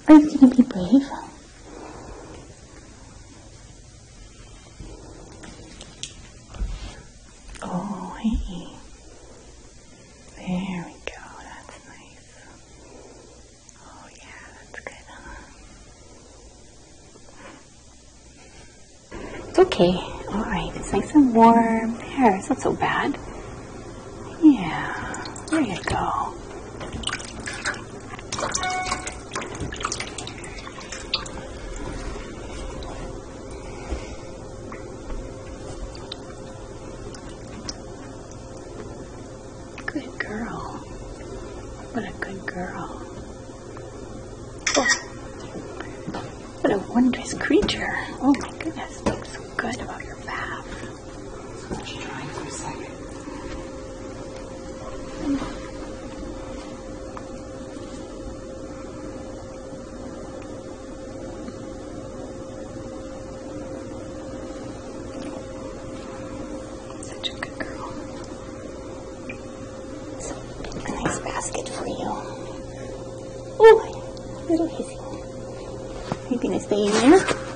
Are you going to be brave? Oh, hey. There we go. That's nice. Oh, yeah, that's good, huh? It's okay. Alright, it's nice and warm. There, it's not so bad. Yeah, there you go. Good girl. What a good girl. Oh, what a wondrous creature. Oh my goodness, it looks so good about your bath. So let you dry for a second. Such a good girl. So, a nice basket for you. Oh, little hissy. Are you going to stay in there?